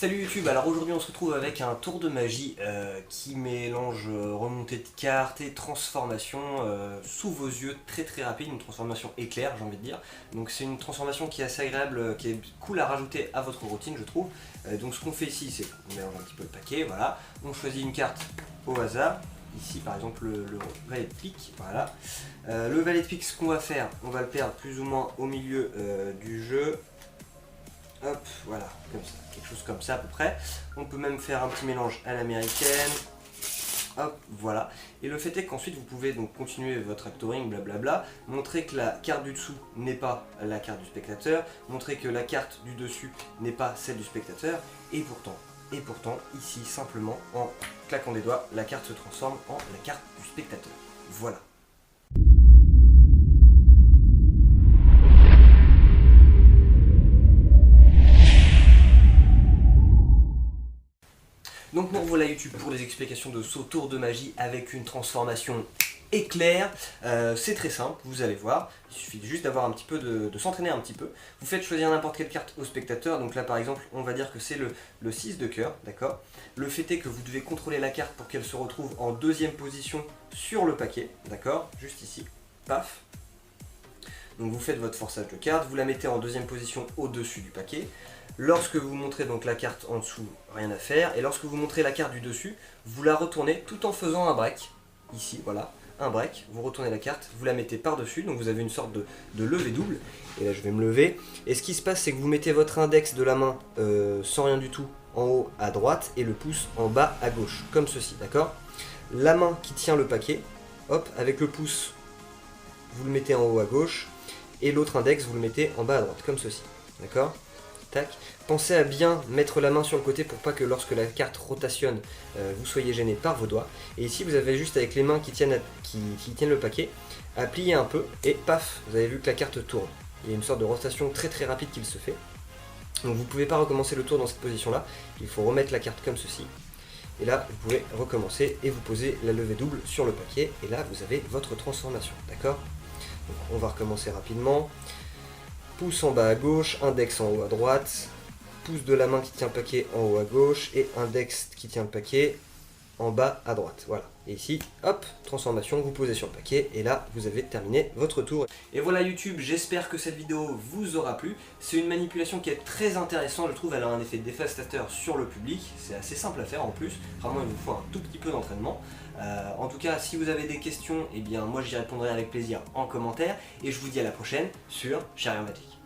Salut YouTube, alors aujourd'hui on se retrouve avec un tour de magie qui mélange remontée de cartes et transformation sous vos yeux, très rapide, une transformation éclair j'ai envie de dire. Donc c'est une transformation qui est assez agréable, qui est cool à rajouter à votre routine je trouve. Donc ce qu'on fait ici c'est qu'on mélange un petit peu le paquet, voilà. On choisit une carte au hasard, ici par exemple le valet de pique, voilà. Le valet de pique, ce qu'on va faire, on va le perdre plus ou moins au milieu du jeu. Hop, voilà, comme ça, quelque chose comme ça à peu près. On peut même faire un petit mélange à l'américaine. Hop, voilà. Et le fait est qu'ensuite vous pouvez donc continuer votre actoring, blablabla, montrer que la carte du dessous n'est pas la carte du spectateur, montrer que la carte du dessus n'est pas celle du spectateur, et pourtant, ici, simplement, en claquant des doigts, la carte se transforme en la carte du spectateur. Voilà. Donc nous revoilà YouTube pour les explications de ce tour de magie avec une transformation éclair. C'est très simple, vous allez voir, il suffit juste d'avoir un petit peu de s'entraîner un petit peu. Vous faites choisir n'importe quelle carte au spectateur, donc là par exemple on va dire que c'est le 6 de cœur, d'accord. Le fait est que vous devez contrôler la carte pour qu'elle se retrouve en deuxième position sur le paquet, d'accord, juste ici, paf. Donc vous faites votre forçage de carte, vous la mettez en deuxième position au-dessus du paquet. Lorsque vous montrez donc la carte en dessous, rien à faire. Et lorsque vous montrez la carte du dessus, vous la retournez tout en faisant un break. Ici, voilà, un break. Vous retournez la carte, vous la mettez par-dessus. Donc vous avez une sorte de levée double. Et là, je vais me lever. Et ce qui se passe, c'est que vous mettez votre index de la main sans rien du tout en haut à droite et le pouce en bas à gauche, comme ceci, d'accord. La main qui tient le paquet, hop, avec le pouce, vous le mettez en haut à gauche. Et l'autre index, vous le mettez en bas à droite, comme ceci, d'accord. Tac. Pensez à bien mettre la main sur le côté pour pas que lorsque la carte rotationne, vous soyez gêné par vos doigts. Et ici vous avez juste avec les mains qui tiennent le paquet, à plier un peu et paf, vous avez vu que la carte tourne. Il y a une sorte de rotation très rapide qui se fait. Donc vous ne pouvez pas recommencer le tour dans cette position là, il faut remettre la carte comme ceci. Et là vous pouvez recommencer et vous posez la levée double sur le paquet et là vous avez votre transformation, d'accord. Donc on va recommencer rapidement. Pouce en bas à gauche, index en haut à droite, pouce de la main qui tient le paquet en haut à gauche et index qui tient le paquet en bas à droite. Voilà. Et ici, hop, transformation, vous posez sur le paquet et là, vous avez terminé votre tour. Et voilà YouTube, j'espère que cette vidéo vous aura plu. C'est une manipulation qui est très intéressante, je trouve. Elle a un effet dévastateur sur le public. C'est assez simple à faire en plus. Vraiment, il vous faut un tout petit peu d'entraînement. En tout cas, si vous avez des questions, eh bien moi j'y répondrai avec plaisir en commentaire. Et je vous dis à la prochaine sur Chariot Magic.